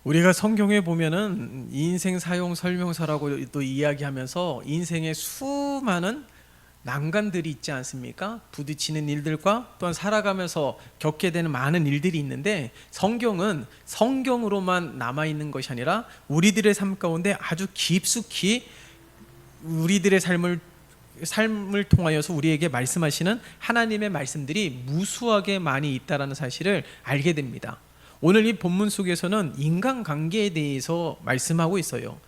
우리가 성경에 보면은 인생 사용 설명서라고 또 이야기하면서 인생의 수많은 난관들이 있지 않습니까? 부딪히는 일들과 또한 살아가면서 겪게 되는 많은 일들이 있는데, 성경은 성경으로만 남아있는 것이 아니라 우리들의 삶 가운데 아주 깊숙이 우리들의 삶을 통하여서 우리에게 말씀하시는 하나님의 말씀들이 무수하게 많이 있다는 사실을 알게 됩니다. 오늘 이 본문 속에서는 인간관계에 대해서 말씀하고 있어요.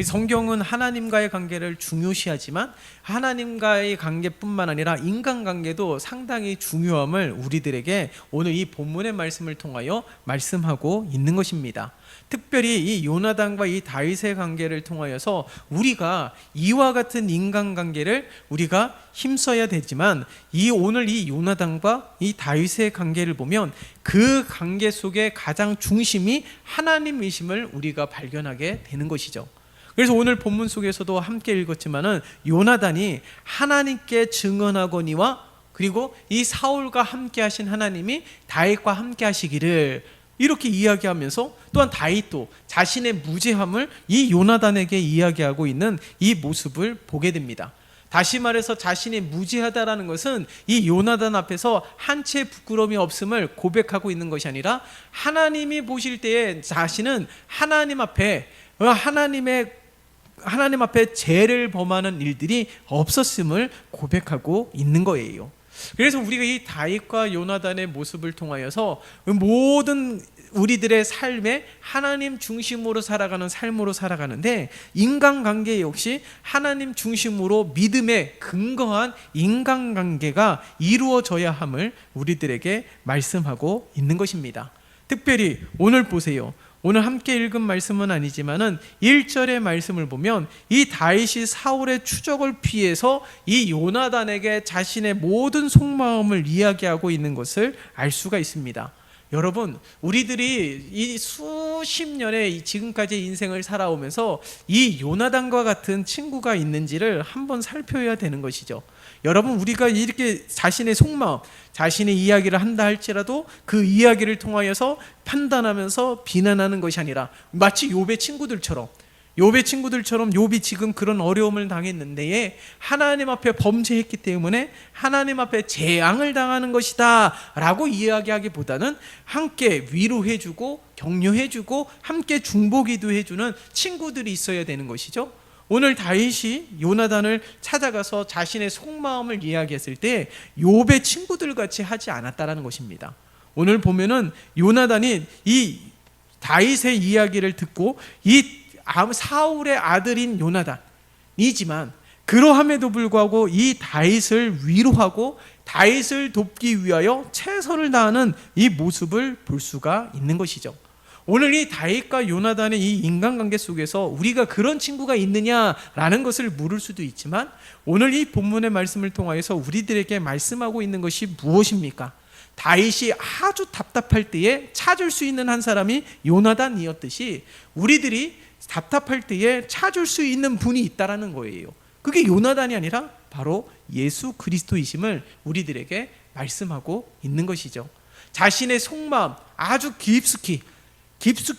성경은 하나님과의 관계를 중요시하지만 하나님과의 관계뿐만 아니라 인간관계도 상당히 중요함을 우리들에게 오늘 이 본문의 말씀을 통하여 말씀하고 있는 것입니다. 특별히 이 요나단과 이 다윗의 관계를 통하여서 우리가 이와 같은 인간관계를 우리가 힘써야 되지만, 오늘 이 요나단과 이 다윗의 관계를 보면 그 관계 속에 가장 중심이 하나님이심을 우리가 발견하게 되는 것이죠. 그래서 오늘 본문 속에서도 함께 읽었지만은 요나단이 하나님께 증언하거니와 그리고 이 사울과 함께 하신 하나님이 다윗과 함께 하시기를 이렇게 이야기하면서, 또한 다윗도 자신의 무죄함을 이 요나단에게 이야기하고 있는 이 모습을 보게 됩니다. 다시 말해서 자신이 무죄하다라는 것은 이 요나단 앞에서 한 채 부끄러움이 없음을 고백하고 있는 것이 아니라 하나님이 보실 때에 자신은 하나님 앞에 죄를 범하는 일들이 없었음을 고백하고 있는 거예요. 그래서 우리가 이 다윗과 요나단의 모습을 통하여서 모든 우리들의 삶에 하나님 중심으로 살아가는 삶으로 살아가는데, 인간관계 역시 하나님 중심으로 믿음에 근거한 인간관계가 이루어져야 함을 우리들에게 말씀하고 있는 것입니다. 특별히 오늘 보세요. 오늘 함께 읽은 말씀은 아니지만은 1절의 말씀을 보면 이 다윗이 사울의 추적을 피해서 이 요나단에게 자신의 모든 속마음을 이야기하고 있는 것을 알 수가 있습니다. 여러분, 우리들이 이 수십 년의 지금까지 인생을 살아오면서 이 요나단과 같은 친구가 있는지를 한번 살펴야 되는 것이죠. 여러분, 우리가 이렇게 자신의 속마음, 자신의 이야기를 한다 할지라도 그 이야기를 통하여서 판단하면서 비난하는 것이 아니라 마치 욥의 친구들처럼 욥이 지금 그런 어려움을 당했는데 하나님 앞에 범죄했기 때문에 하나님 앞에 재앙을 당하는 것이다 라고 이야기하기보다는 함께 위로해주고 격려해주고 함께 중보기도 해주는 친구들이 있어야 되는 것이죠. 오늘 다윗이 요나단을 찾아가서 자신의 속마음을 이야기했을 때 욥의 친구들 같이 하지 않았다라는 것입니다. 오늘 보면은 요나단이 이 다윗의 이야기를 듣고 이 사울의 아들인 요나단이지만 그러함에도 불구하고 이 다윗을 위로하고 다윗을 돕기 위하여 최선을 다하는 이 모습을 볼 수가 있는 것이죠. 오늘 이 다윗과 요나단의 이 인간관계 속에서 우리가 그런 친구가 있느냐라는 것을 물을 수도 있지만, 오늘 이 본문의 말씀을 통하여서 우리들에게 말씀하고 있는 것이 무엇입니까? 다윗이 아주 답답할 때에 찾을 수 있는 한 사람이 요나단이었듯이 우리들이 답답할 때에 찾을 수 있는 분이 있다라는 거예요. 그게 요나단이 아니라 바로 예수 그리스도이심을 우리들에게 말씀하고 있는 것이죠. 자신의 속마음, 아주 깊숙이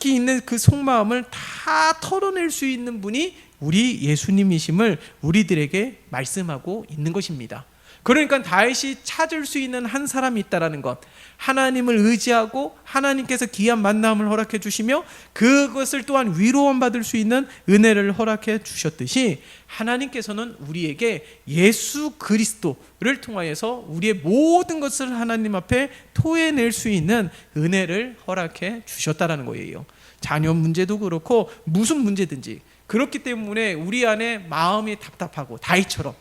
있는 그 속마음을 다 털어낼 수 있는 분이 우리 예수님이심을 우리들에게 말씀하고 있는 것입니다. 그러니까 다윗이 찾을 수 있는 한 사람이 있다라는 것, 하나님을 의지하고 하나님께서 귀한 만남을 허락해 주시며 그것을 또한 위로원 받을 수 있는 은혜를 허락해 주셨듯이, 하나님께서는 우리에게 예수 그리스도를 통하여서 우리의 모든 것을 하나님 앞에 토해낼 수 있는 은혜를 허락해 주셨다라는 거예요. 자녀 문제도 그렇고 무슨 문제든지 그렇기 때문에 우리 안에 마음이 답답하고 다윗처럼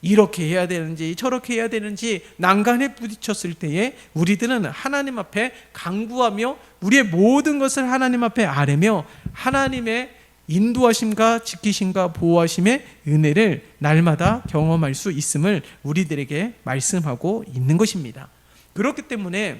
이렇게 해야 되는지 저렇게 해야 되는지 난간에 부딪혔을 때에 우리들은 하나님 앞에 간구하며 우리의 모든 것을 하나님 앞에 아뢰며 하나님의 인도하심과 지키심과 보호하심의 은혜를 날마다 경험할 수 있음을 우리들에게 말씀하고 있는 것입니다. 그렇기 때문에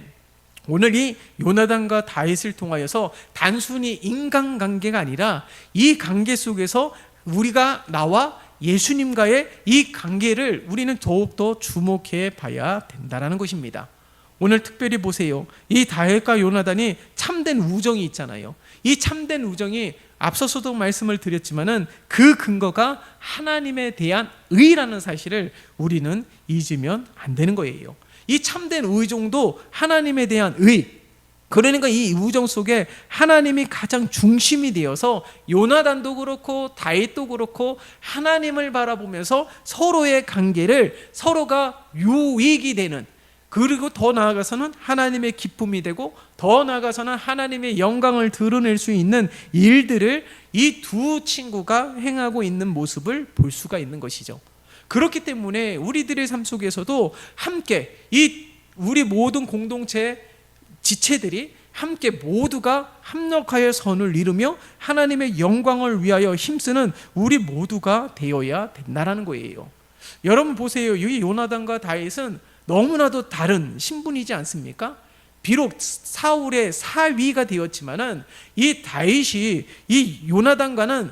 오늘 이 요나단과 다윗을 통하여서 단순히 인간관계가 아니라 이 관계 속에서 우리가 나와 예수님과의 이 관계를 우리는 더욱더 주목해 봐야 된다는 것입니다. 오늘 특별히 보세요. 이 다윗과 요나단이 참된 우정이 있잖아요. 이 참된 우정이 앞서서도 말씀을 드렸지만은 그 근거가 하나님에 대한 의라는 사실을 우리는 잊으면 안 되는 거예요. 이 참된 의정도 하나님에 대한 의, 그러니까 이 우정 속에 하나님이 가장 중심이 되어서 요나단도 그렇고 다윗도 그렇고 하나님을 바라보면서 서로의 관계를 서로가 유익이 되는, 그리고 더 나아가서는 하나님의 기쁨이 되고 더 나아가서는 하나님의 영광을 드러낼 수 있는 일들을 이 두 친구가 행하고 있는 모습을 볼 수가 있는 것이죠. 그렇기 때문에 우리들의 삶 속에서도 함께 이 우리 모든 공동체 지체들이 함께 모두가 합력하여 선을 이루며 하나님의 영광을 위하여 힘쓰는 우리 모두가 되어야 된다는 거예요. 여러분 보세요. 이 요나단과 다윗은 너무나도 다른 신분이지 않습니까? 비록 사울의 사위가 되었지만은 이 다윗이 이 요나단과는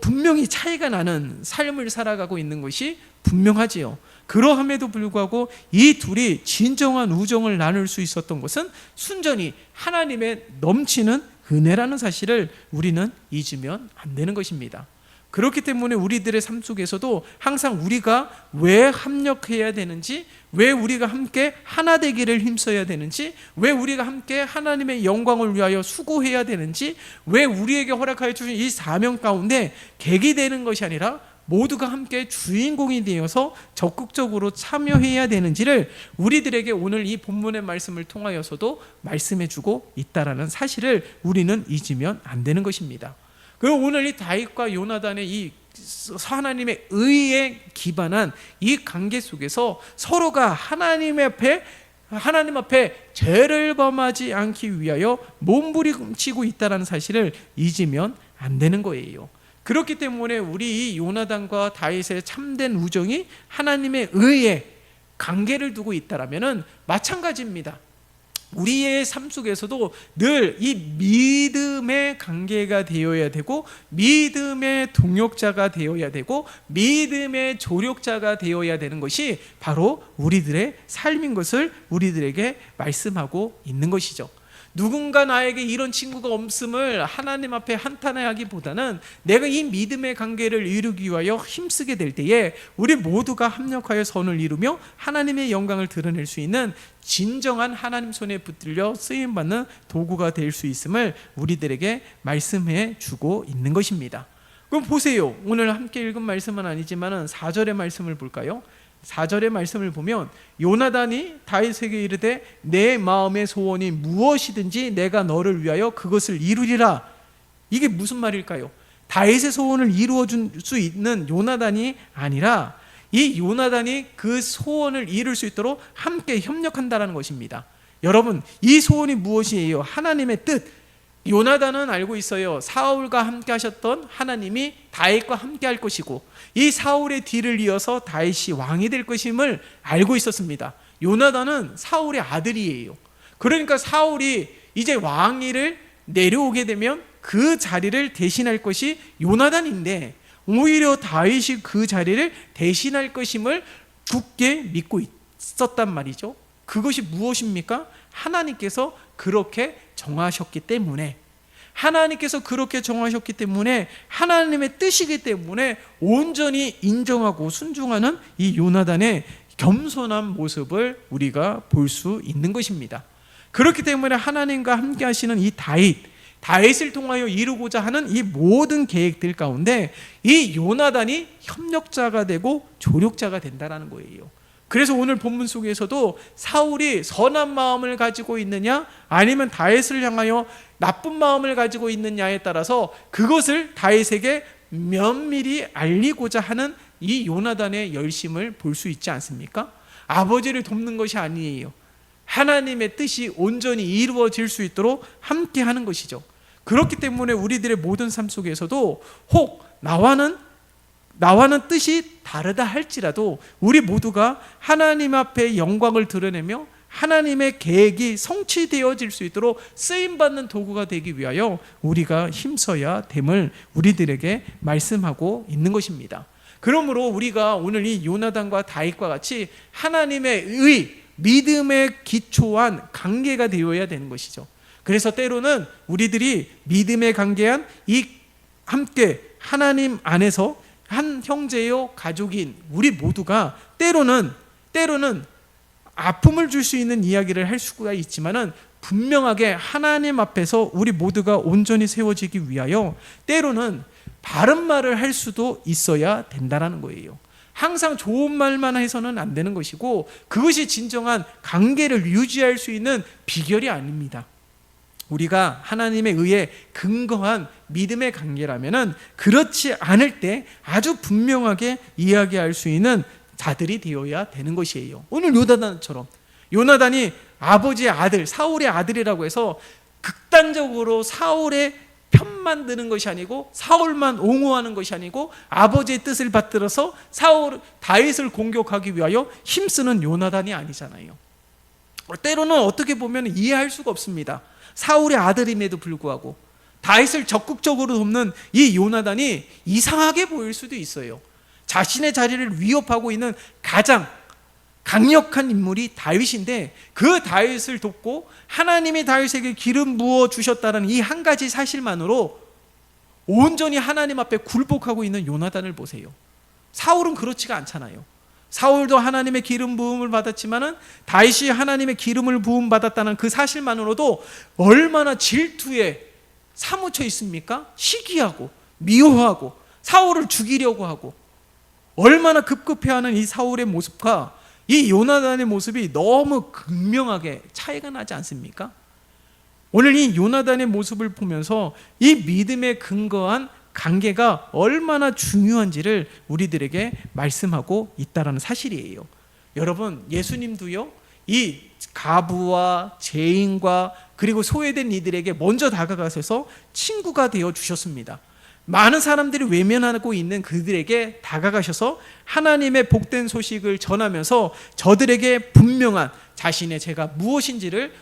분명히 차이가 나는 삶을 살아가고 있는 것이 분명하지요. 그러함에도 불구하고 이 둘이 진정한 우정을 나눌 수 있었던 것은 순전히 하나님의 넘치는 은혜라는 사실을 우리는 잊으면 안 되는 것입니다. 그렇기 때문에 우리들의 삶 속에서도 항상 우리가 왜 합력해야 되는지, 왜 우리가 함께 하나 되기를 힘써야 되는지, 왜 우리가 함께 하나님의 영광을 위하여 수고해야 되는지, 왜 우리에게 허락하여 주신 이 사명 가운데 객이 되는 것이 아니라 모두가 함께 주인공이 되어서 적극적으로 참여해야 되는지를 우리들에게 오늘 이 본문의 말씀을 통하여서도 말씀해주고 있다라는 사실을 우리는 잊으면 안 되는 것입니다. 그리고 오늘 이 다윗과 요나단의 이 하나님의 의에 기반한 이 관계 속에서 서로가 하나님 앞에 죄를 범하지 않기 위하여 몸부림치고 있다는 사실을 잊으면 안 되는 거예요. 그렇기 때문에 우리 이 요나단과 다윗의 참된 우정이 하나님의 의에 관계를 두고 있다라면은 마찬가지입니다. 우리의 삶 속에서도 늘 이 믿음의 관계가 되어야 되고, 믿음의 동역자가 되어야 되고, 믿음의 조력자가 되어야 되는 것이 바로 우리들의 삶인 것을 우리들에게 말씀하고 있는 것이죠. 누군가 나에게 이런 친구가 없음을 하나님 앞에 한탄하기보다는 내가 이 믿음의 관계를 이루기 위하여 힘쓰게 될 때에 우리 모두가 합력하여 선을 이루며 하나님의 영광을 드러낼 수 있는 진정한 하나님 손에 붙들려 쓰임받는 도구가 될 수 있음을 우리들에게 말씀해 주고 있는 것입니다. 그럼 보세요. 오늘 함께 읽은 말씀은 아니지만 4절의 말씀을 볼까요? 4절의 말씀을 보면 요나단이 다윗에게 이르되 내 마음의 소원이 무엇이든지 내가 너를 위하여 그것을 이루리라. 이게 무슨 말일까요? 다윗의 소원을 이루어 줄 수 있는 요나단이 아니라 이 요나단이 그 소원을 이룰 수 있도록 함께 협력한다는 것입니다. 여러분, 이 소원이 무엇이에요? 하나님의 뜻. 요나단은 알고 있어요. 사울과 함께 하셨던 하나님이 다윗과 함께 할 것이고 이 사울의 뒤를 이어서 다윗이 왕이 될 것임을 알고 있었습니다. 요나단은 사울의 아들이에요. 그러니까 사울이 이제 왕위를 내려오게 되면 그 자리를 대신할 것이 요나단인데 오히려 다윗이 그 자리를 대신할 것임을 굳게 믿고 있었단 말이죠. 그것이 무엇입니까? 하나님께서 그렇게 정하셨기 때문에, 하나님께서 그렇게 정하셨기 때문에, 하나님의 뜻이기 때문에 온전히 인정하고 순종하는 이 요나단의 겸손한 모습을 우리가 볼 수 있는 것입니다. 그렇기 때문에 하나님과 함께 하시는 이 다윗을 통하여 이루고자 하는 이 모든 계획들 가운데 이 요나단이 협력자가 되고 조력자가 된다는 거예요. 그래서 오늘 본문 속에서도 사울이 선한 마음을 가지고 있느냐 아니면 다윗을 향하여 나쁜 마음을 가지고 있느냐에 따라서 그것을 다윗에게 면밀히 알리고자 하는 이 요나단의 열심을 볼 수 있지 않습니까? 아버지를 돕는 것이 아니에요. 하나님의 뜻이 온전히 이루어질 수 있도록 함께 하는 것이죠. 그렇기 때문에 우리들의 모든 삶 속에서도 혹 나와는 뜻이 다르다 할지라도 우리 모두가 하나님 앞에 영광을 드러내며 하나님의 계획이 성취되어질 수 있도록 쓰임받는 도구가 되기 위하여 우리가 힘써야 됨을 우리들에게 말씀하고 있는 것입니다. 그러므로 우리가 오늘 이 요나단과 다윗과 같이 하나님의 의, 믿음에 기초한 관계가 되어야 되는 것이죠. 그래서 때로는 우리들이 믿음에 관계한 이 함께 하나님 안에서 한 형제요 가족인 우리 모두가 때로는 아픔을 줄 수 있는 이야기를 할 수가 있지만은 분명하게 하나님 앞에서 우리 모두가 온전히 세워지기 위하여 때로는 바른 말을 할 수도 있어야 된다는 거예요. 항상 좋은 말만 해서는 안 되는 것이고 그것이 진정한 관계를 유지할 수 있는 비결이 아닙니다. 우리가 하나님에 의해 근거한 믿음의 관계라면은 그렇지 않을 때 아주 분명하게 이야기할 수 있는 자들이 되어야 되는 것이에요. 오늘 요나단처럼 요나단이 아버지의 아들 사울의 아들이라고 해서 극단적으로 사울의 편만 드는 것이 아니고 사울만 옹호하는 것이 아니고 아버지의 뜻을 받들어서 다윗을 공격하기 위하여 힘쓰는 요나단이 아니잖아요. 때로는 어떻게 보면 이해할 수가 없습니다. 사울의 아들임에도 불구하고 다윗을 적극적으로 돕는 이 요나단이 이상하게 보일 수도 있어요. 자신의 자리를 위협하고 있는 가장 강력한 인물이 다윗인데 그 다윗을 돕고 하나님이 다윗에게 기름 부어 주셨다는 이 한 가지 사실만으로 온전히 하나님 앞에 굴복하고 있는 요나단을 보세요. 사울은 그렇지가 않잖아요. 사울도 하나님의 기름 부음을 받았지만은 다윗이 하나님의 기름을 부음 받았다는 그 사실만으로도 얼마나 질투에 사무쳐 있습니까? 시기하고 미워하고 사울을 죽이려고 하고 얼마나 급급해하는 이 사울의 모습과 이 요나단의 모습이 너무 극명하게 차이가 나지 않습니까? 오늘 이 요나단의 모습을 보면서 이 믿음에 근거한 관계가 얼마나 중요한지를 우리들에게 말씀하고 있다는 사실이에요. 여러분, 예수님도요 이 가부와 죄인과 그리고 소외된 이들에게 먼저 다가가셔서 친구가 되어 주셨습니다. 많은 사람들이 외면하고 있는 그들에게 다가가셔서 하나님의 복된 소식을 전하면서 저들에게 분명한 자신의 죄가 무엇인지를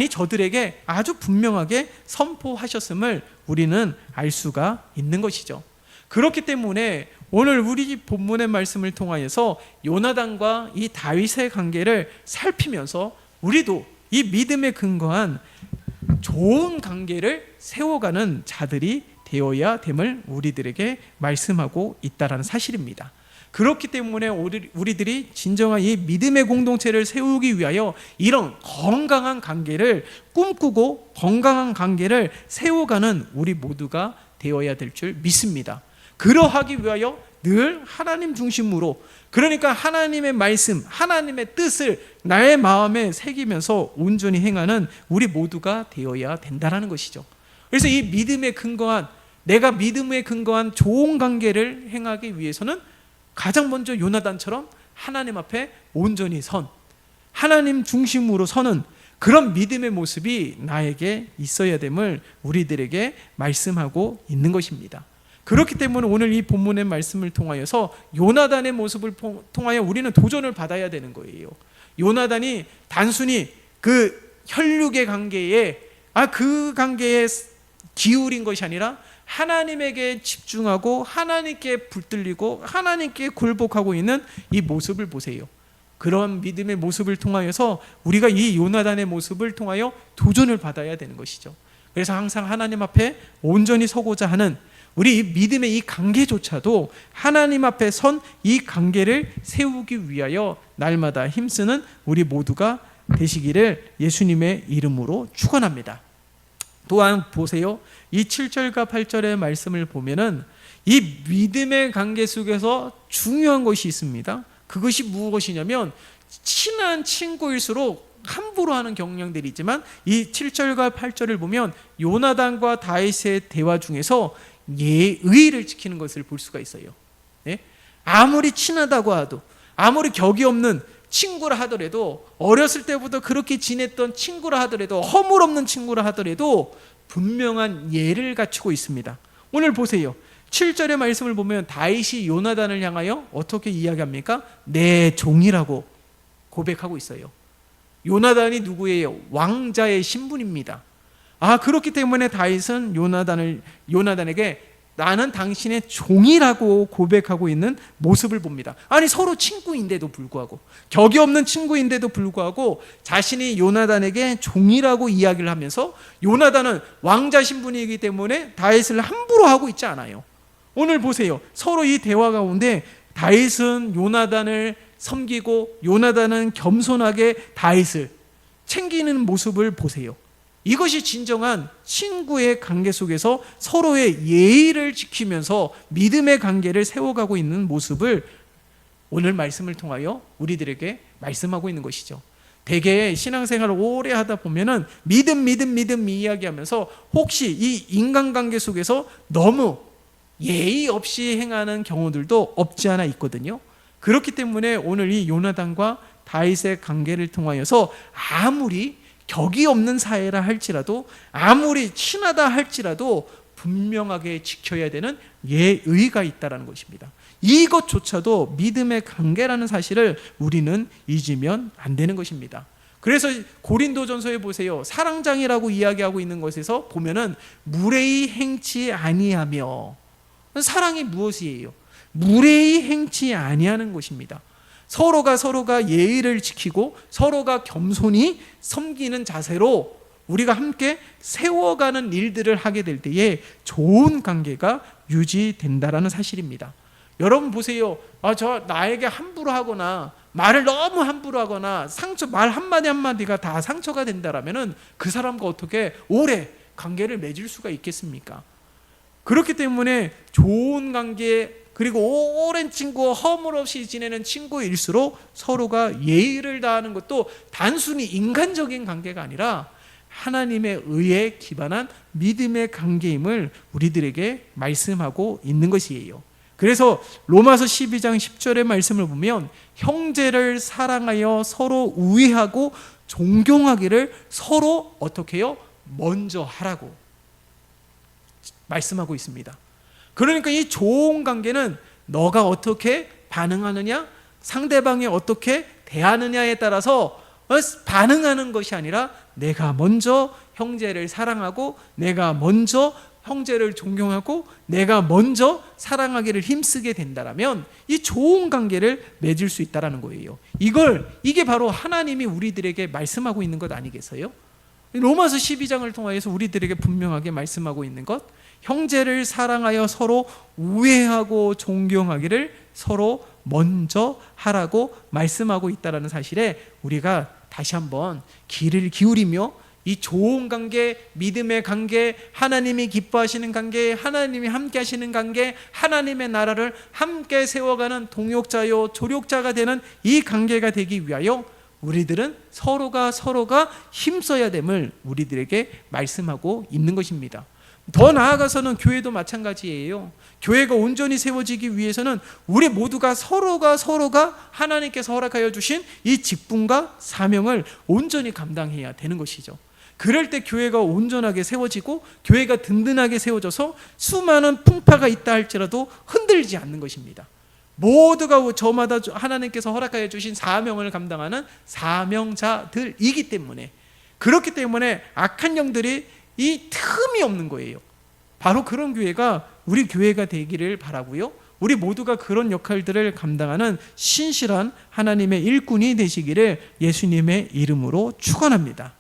저들에게 아주 분명하게 선포하셨음을 우리는 알 수가 있는 것이죠. 그렇기 때문에 오늘 우리 본문의 말씀을 통하여서 요나단과 이 다윗의 관계를 살피면서 우리도 이 믿음에 근거한 좋은 관계를 세워가는 자들이 되어야 됨을 우리들에게 말씀하고 있다는 사실입니다. 그렇기 때문에 우리들이 진정한 이 믿음의 공동체를 세우기 위하여 이런 건강한 관계를 꿈꾸고 건강한 관계를 세워가는 우리 모두가 되어야 될 줄 믿습니다. 그러하기 위하여 늘 하나님 중심으로, 그러니까 하나님의 말씀, 하나님의 뜻을 나의 마음에 새기면서 온전히 행하는 우리 모두가 되어야 된다는 것이죠. 그래서 이 믿음에 근거한, 내가 믿음에 근거한 좋은 관계를 행하기 위해서는 가장 먼저 요나단처럼 하나님 앞에 온전히 하나님 중심으로 서는 그런 믿음의 모습이 나에게 있어야 됨을 우리들에게 말씀하고 있는 것입니다. 그렇기 때문에 오늘 이 본문의 말씀을 통하여서 요나단의 모습을 통하여 우리는 도전을 받아야 되는 거예요. 요나단이 단순히 그 혈육의 관계에 그 관계에 기울인 것이 아니라 하나님에게 집중하고 하나님께 붙들리고 하나님께 굴복하고 있는 이 모습을 보세요. 그런 믿음의 모습을 통하여서 우리가 이 요나단의 모습을 통하여 도전을 받아야 되는 것이죠. 그래서 항상 하나님 앞에 온전히 서고자 하는 우리 믿음의 이 관계조차도 하나님 앞에 선 이 관계를 세우기 위하여 날마다 힘쓰는 우리 모두가 되시기를 예수님의 이름으로 축원합니다. 또한 보세요. 이 7절과 8절의 말씀을 보면은 이 믿음의 관계 속에서 중요한 것이 있습니다. 그것이 무엇이냐면 친한 친구일수록 함부로 하는 경향들이 있지만 이 7절과 8절을 보면 요나단과 다윗의 대화 중에서 예의를 지키는 것을 볼 수가 있어요. 네? 아무리 친하다고 해도, 아무리 격이 없는 친구라 하더라도, 어렸을 때부터 그렇게 지냈던 친구라 하더라도, 허물없는 친구라 하더라도 분명한 예를 갖추고 있습니다. 오늘 보세요. 7절의 말씀을 보면 다윗이 요나단을 향하여 어떻게 이야기합니까? 내 종이라고 고백하고 있어요. 요나단이 누구예요? 왕자의 신분입니다. 그렇기 때문에 다윗은 요나단에게 나는 당신의 종이라고 고백하고 있는 모습을 봅니다. 아니 서로 친구인데도 불구하고, 격이 없는 친구인데도 불구하고 자신이 요나단에게 종이라고 이야기를 하면서, 요나단은 왕자 신분이기 때문에 다윗을 함부로 하고 있지 않아요. 오늘 보세요. 서로 이 대화 가운데 다윗은 요나단을 섬기고 요나단은 겸손하게 다윗을 챙기는 모습을 보세요. 이것이 진정한 친구의 관계 속에서 서로의 예의를 지키면서 믿음의 관계를 세워가고 있는 모습을 오늘 말씀을 통하여 우리들에게 말씀하고 있는 것이죠. 대개 신앙생활을 오래 하다 보면은 믿음 이야기하면서 혹시 이 인간관계 속에서 너무 예의 없이 행하는 경우들도 없지 않아 있거든요. 그렇기 때문에 오늘 이 요나단과 다윗의 관계를 통하여서 아무리 격이 없는 사이라 할지라도, 아무리 친하다 할지라도 분명하게 지켜야 되는 예의가 있다는 것입니다. 이것조차도 믿음의 관계라는 사실을 우리는 잊으면 안 되는 것입니다. 그래서 고린도전서에 보세요. 사랑장이라고 이야기하고 있는 것에서 보면은 무례히 행치 아니하며, 사랑이 무엇이에요? 무례히 행치 아니하는 것입니다. 서로가 예의를 지키고 서로가 겸손히 섬기는 자세로 우리가 함께 세워가는 일들을 하게 될 때에 좋은 관계가 유지된다라는 사실입니다. 여러분 보세요. 저 나에게 함부로 하거나 말을 너무 함부로 하거나 말 한마디가 다 상처가 된다라면은 그 사람과 어떻게 오래 관계를 맺을 수가 있겠습니까? 그렇기 때문에 좋은 관계, 그리고 오랜 친구, 허물없이 지내는 친구일수록 서로가 예의를 다하는 것도 단순히 인간적인 관계가 아니라 하나님의 의에 기반한 믿음의 관계임을 우리들에게 말씀하고 있는 것이에요. 그래서 로마서 12장 10절의 말씀을 보면 형제를 사랑하여 서로 우애하고 존경하기를 서로 어떻게 해요? 먼저 하라고 말씀하고 있습니다. 그러니까 이 좋은 관계는 너가 어떻게 반응하느냐, 상대방이 어떻게 대하느냐에 따라서 반응하는 것이 아니라 내가 먼저 형제를 사랑하고, 내가 먼저 형제를 존경하고, 내가 먼저 사랑하기를 힘쓰게 된다라면 이 좋은 관계를 맺을 수 있다는 거예요. 이게 바로 하나님이 우리들에게 말씀하고 있는 것 아니겠어요? 로마서 12장을 통하여서 우리들에게 분명하게 말씀하고 있는 것, 형제를 사랑하여 서로 우애하고 존경하기를 서로 먼저 하라고 말씀하고 있다는 사실에 우리가 다시 한번 귀를 기울이며 이 좋은 관계, 믿음의 관계, 하나님이 기뻐하시는 관계, 하나님이 함께 하시는 관계, 하나님의 나라를 함께 세워가는 동역자요 조력자가 되는 이 관계가 되기 위하여 우리들은 서로가 힘써야 됨을 우리들에게 말씀하고 있는 것입니다. 더 나아가서는 교회도 마찬가지예요. 교회가 온전히 세워지기 위해서는 우리 모두가 서로가 하나님께서 허락하여 주신 이 직분과 사명을 온전히 감당해야 되는 것이죠. 그럴 때 교회가 온전하게 세워지고 교회가 든든하게 세워져서 수많은 풍파가 있다 할지라도 흔들리지 않는 것입니다. 모두가 저마다 하나님께서 허락하여 주신 사명을 감당하는 사명자들이기 때문에, 그렇기 때문에 악한 영들이 이 틈이 없는 거예요. 바로 그런 교회가 우리 교회가 되기를 바라고요. 우리 모두가 그런 역할들을 감당하는 신실한 하나님의 일꾼이 되시기를 예수님의 이름으로 축원합니다.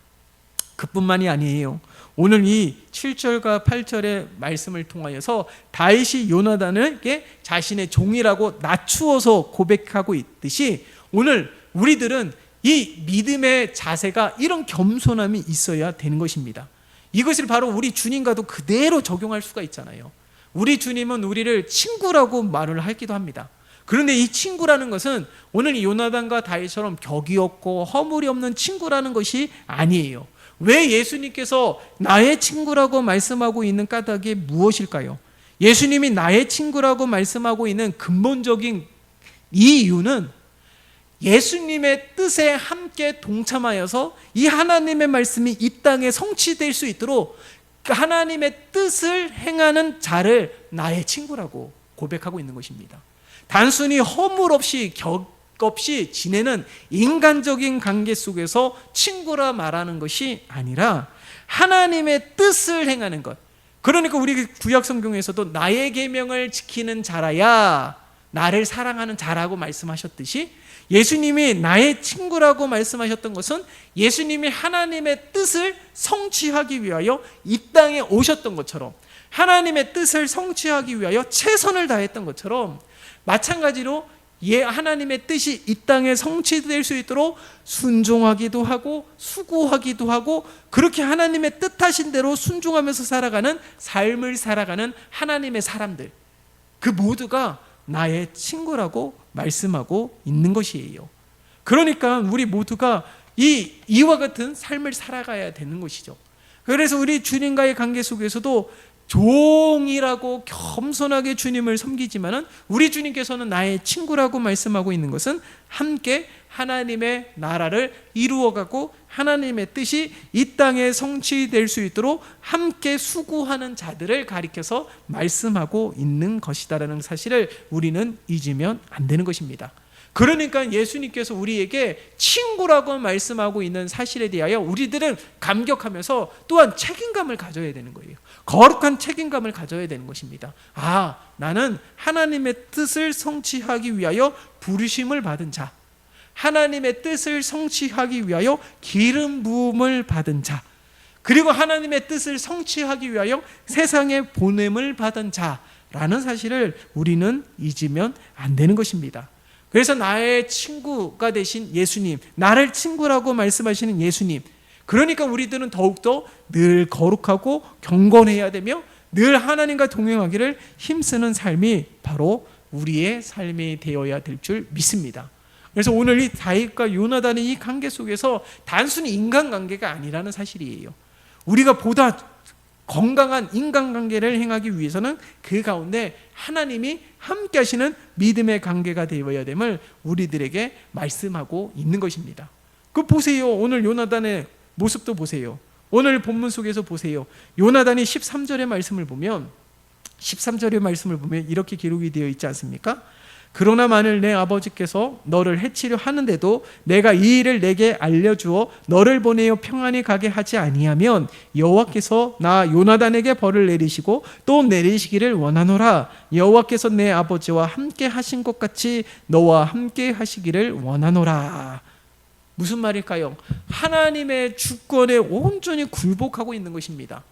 그뿐만이 아니에요. 오늘 이 7절과 8절의 말씀을 통하여서 다윗이 요나단에게 자신의 종이라고 낮추어서 고백하고 있듯이 오늘 우리들은 이 믿음의 자세가 이런 겸손함이 있어야 되는 것입니다. 이것을 바로 우리 주님과도 그대로 적용할 수가 있잖아요. 우리 주님은 우리를 친구라고 말을 하기도 합니다. 그런데 이 친구라는 것은 오늘 이 요나단과 다윗처럼 격이 없고 허물이 없는 친구라는 것이 아니에요. 왜 예수님께서 나의 친구라고 말씀하고 있는 까닭이 무엇일까요? 예수님이 나의 친구라고 말씀하고 있는 근본적인 이 이유는 예수님의 뜻에 함께 동참하여서 이 하나님의 말씀이 이 땅에 성취될 수 있도록 하나님의 뜻을 행하는 자를 나의 친구라고 고백하고 있는 것입니다. 단순히 허물 없이 격 없이 지내는 인간적인 관계 속에서 친구라 말하는 것이 아니라 하나님의 뜻을 행하는 것, 그러니까 우리 구약 성경에서도 나의 계명을 지키는 자라야 나를 사랑하는 자라고 말씀하셨듯이, 예수님이 나의 친구라고 말씀하셨던 것은 예수님이 하나님의 뜻을 성취하기 위하여 이 땅에 오셨던 것처럼, 하나님의 뜻을 성취하기 위하여 최선을 다했던 것처럼, 마찬가지로 하나님의 뜻이 이 땅에 성취될 수 있도록 순종하기도 하고 수고하기도 하고, 그렇게 하나님의 뜻하신 대로 순종하면서 살아가는 삶을 살아가는 하나님의 사람들, 그 모두가 나의 친구라고 말씀하고 있는 것이에요. 그러니까 우리 모두가 이와 같은 삶을 살아가야 되는 것이죠. 그래서 우리 주님과의 관계 속에서도 종이라고 겸손하게 주님을 섬기지만은, 우리 주님께서는 나의 친구라고 말씀하고 있는 것은 함께 하나님의 나라를 이루어가고 하나님의 뜻이 이 땅에 성취될 수 있도록 함께 수고하는 자들을 가리켜서 말씀하고 있는 것이다라는 사실을 우리는 잊으면 안 되는 것입니다. 그러니까 예수님께서 우리에게 친구라고 말씀하고 있는 사실에 대하여 우리들은 감격하면서 또한 책임감을 가져야 되는 거예요. 거룩한 책임감을 가져야 되는 것입니다. 나는 하나님의 뜻을 성취하기 위하여 부르심을 받은 자, 하나님의 뜻을 성취하기 위하여 기름 부음을 받은 자, 그리고 하나님의 뜻을 성취하기 위하여 세상에 보냄을 받은 자라는 사실을 우리는 잊으면 안 되는 것입니다. 그래서 나의 친구가 되신 예수님, 나를 친구라고 말씀하시는 예수님, 그러니까 우리들은 더욱더 늘 거룩하고 경건해야 되며 늘 하나님과 동행하기를 힘쓰는 삶이 바로 우리의 삶이 되어야 될 줄 믿습니다. 그래서 오늘 이 다윗과 요나단의 이 관계 속에서 단순히 인간관계가 아니라는 사실이에요. 우리가 보다 건강한 인간관계를 행하기 위해서는 그 가운데 하나님이 함께 하시는 믿음의 관계가 되어야 됨을 우리들에게 말씀하고 있는 것입니다. 그 보세요. 오늘 요나단의 모습도 보세요. 오늘 본문 속에서 보세요. 요나단이 13절의 말씀을 보면 이렇게 기록이 되어 있지 않습니까? 그러나 만일 내 아버지께서 너를 해치려 하는데도 내가 이 일을 내게 알려주어 너를 보내어 평안히 가게 하지 아니하면 여호와께서 나 요나단에게 벌을 내리시고 또 내리시기를 원하노라. 여호와께서 내 아버지와 함께 하신 것 같이 너와 함께 하시기를 원하노라. 무슨 말일까요? 하나님의 주권에 온전히 굴복하고 있는 것입니다.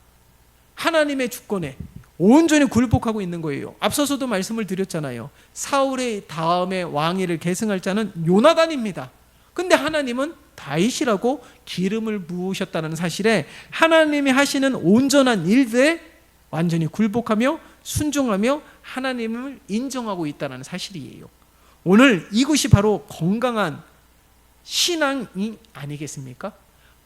하나님의 주권에 온전히 굴복하고 있는 거예요. 앞서서도 말씀을 드렸잖아요. 사울의 다음에 왕위를 계승할 자는 요나단입니다. 근데 하나님은 다윗이라고 기름을 부으셨다는 사실에 하나님이 하시는 온전한 일들에 완전히 굴복하며 순종하며 하나님을 인정하고 있다는 사실이에요. 오늘 이것이 바로 건강한 신앙이 아니겠습니까?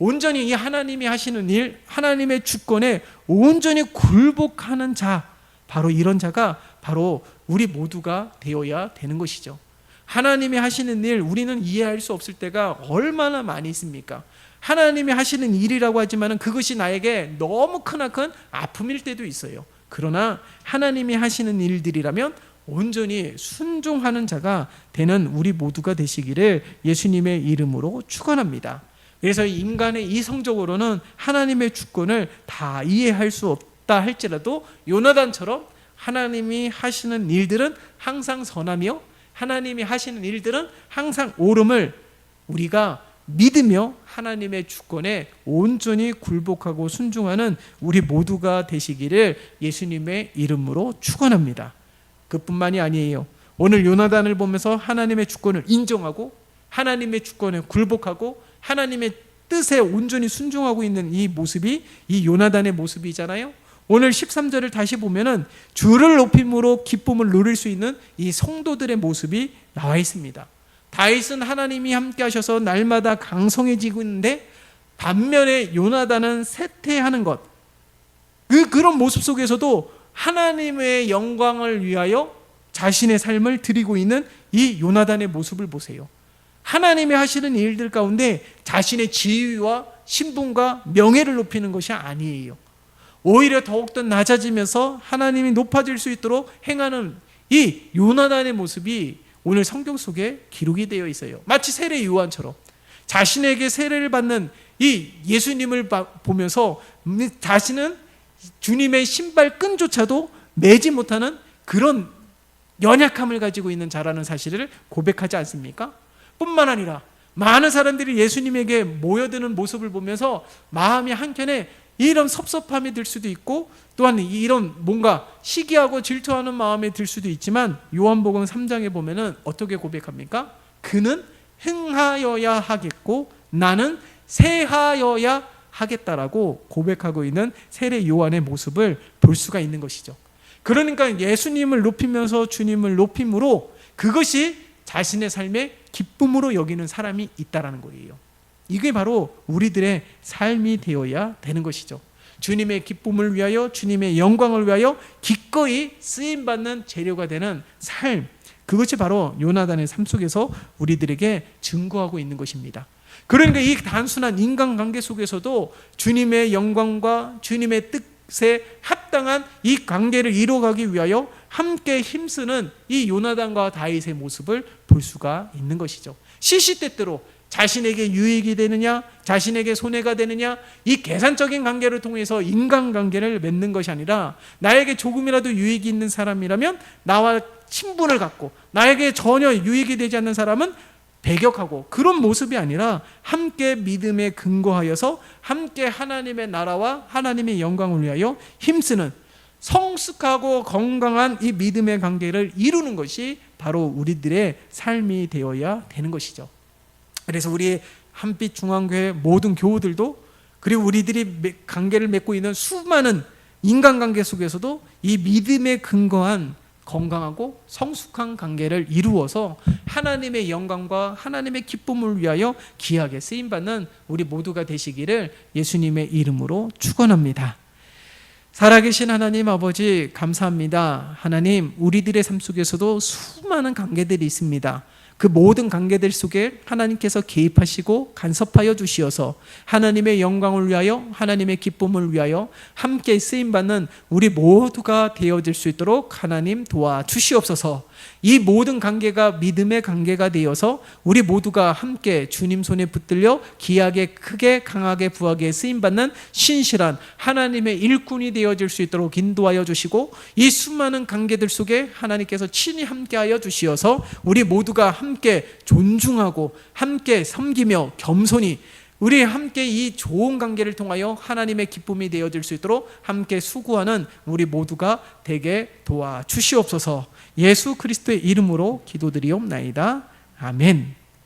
온전히 이 하나님이 하시는 일, 하나님의 주권에 온전히 굴복하는 자, 바로 이런 자가 바로 우리 모두가 되어야 되는 것이죠. 하나님이 하시는 일, 우리는 이해할 수 없을 때가 얼마나 많이 있습니까? 하나님이 하시는 일이라고 하지만 그것이 나에게 너무 크나큰 아픔일 때도 있어요. 그러나 하나님이 하시는 일들이라면 온전히 순종하는 자가 되는 우리 모두가 되시기를 예수님의 이름으로 축원합니다. 그래서 인간의 이성적으로는 하나님의 주권을 다 이해할 수 없다 할지라도 요나단처럼 하나님이 하시는 일들은 항상 선하며 하나님이 하시는 일들은 항상 옳음을 우리가 믿으며 하나님의 주권에 온전히 굴복하고 순종하는 우리 모두가 되시기를 예수님의 이름으로 축원합니다. 그뿐만이 아니에요. 오늘 요나단을 보면서 하나님의 주권을 인정하고 하나님의 주권에 굴복하고 하나님의 뜻에 온전히 순종하고 있는 이 모습이 이 요나단의 모습이잖아요. 오늘 13절을 다시 보면은 주를 높임으로 기쁨을 누릴 수 있는 이 성도들의 모습이 나와 있습니다. 다윗은 하나님이 함께 하셔서 날마다 강성해지고 있는데 반면에 요나단은 쇠퇴하는 것, 그런 모습 속에서도 하나님의 영광을 위하여 자신의 삶을 드리고 있는 이 요나단의 모습을 보세요. 하나님이 하시는 일들 가운데 자신의 지위와 신분과 명예를 높이는 것이 아니에요. 오히려 더욱더 낮아지면서 하나님이 높아질 수 있도록 행하는 이 요나단의 모습이 오늘 성경 속에 기록이 되어 있어요. 마치 세례 요한처럼 자신에게 세례를 받는 이 예수님을 보면서 자신은 주님의 신발끈조차도 매지 못하는 그런 연약함을 가지고 있는 자라는 사실을 고백하지 않습니까? 뿐만 아니라 많은 사람들이 예수님에게 모여드는 모습을 보면서 마음이 한켠에 이런 섭섭함이 들 수도 있고, 또한 이런 뭔가 시기하고 질투하는 마음이 들 수도 있지만, 요한복음 3장에 보면은 어떻게 고백합니까? 그는 흥하여야 하겠고 나는 쇠하여야 하겠다라고 고백하고 있는 세례 요한의 모습을 볼 수가 있는 것이죠. 그러니까 예수님을 높이면서 주님을 높임으로 그것이 자신의 삶의 기쁨으로 여기는 사람이 있다라는 거예요. 이게 바로 우리들의 삶이 되어야 되는 것이죠. 주님의 기쁨을 위하여, 주님의 영광을 위하여 기꺼이 쓰임받는 재료가 되는 삶, 그것이 바로 요나단의 삶 속에서 우리들에게 증거하고 있는 것입니다. 그러니까 이 단순한 인간관계 속에서도 주님의 영광과 주님의 뜻에 합당한 이 관계를 이루어가기 위하여 함께 힘쓰는 이 요나단과 다윗의 모습을 볼 수가 있는 것이죠. 시시때때로 자신에게 유익이 되느냐, 자신에게 손해가 되느냐, 이 계산적인 관계를 통해서 인간관계를 맺는 것이 아니라, 나에게 조금이라도 유익이 있는 사람이라면 나와 친분을 갖고, 나에게 전혀 유익이 되지 않는 사람은 배격하고, 그런 모습이 아니라 함께 믿음에 근거하여서 함께 하나님의 나라와 하나님의 영광을 위하여 힘쓰는 성숙하고 건강한 이 믿음의 관계를 이루는 것이 바로 우리들의 삶이 되어야 되는 것이죠. 그래서 우리 한빛 중앙교회 모든 교우들도, 그리고 우리들이 관계를 맺고 있는 수많은 인간관계 속에서도 이 믿음에 근거한 건강하고 성숙한 관계를 이루어서 하나님의 영광과 하나님의 기쁨을 위하여 귀하게 쓰임받는 우리 모두가 되시기를 예수님의 이름으로 축원합니다. 살아계신 하나님 아버지, 감사합니다. 하나님, 우리들의 삶 속에서도 수많은 관계들이 있습니다. 그 모든 관계들 속에 하나님께서 개입하시고 간섭하여 주시어서 하나님의 영광을 위하여, 하나님의 기쁨을 위하여 함께 쓰임받는 우리 모두가 되어질 수 있도록 하나님 도와주시옵소서. 이 모든 관계가 믿음의 관계가 되어서 우리 모두가 함께 주님 손에 붙들려 귀하게, 크게, 강하게, 부하게 쓰임받는 신실한 하나님의 일꾼이 되어질 수 있도록 인도하여 주시고, 이 수많은 관계들 속에 하나님께서 친히 함께하여 주시어서 우리 모두가 함께 존중하고 함께 섬기며 겸손히 우리 함께 이 좋은 관계를 통하여 하나님의 기쁨이 되어질 수 있도록 함께 수고하는 우리 모두가 되게 도와주시옵소서. 예수 그리스도의 이름으로 기도드리옵나이다. 아멘.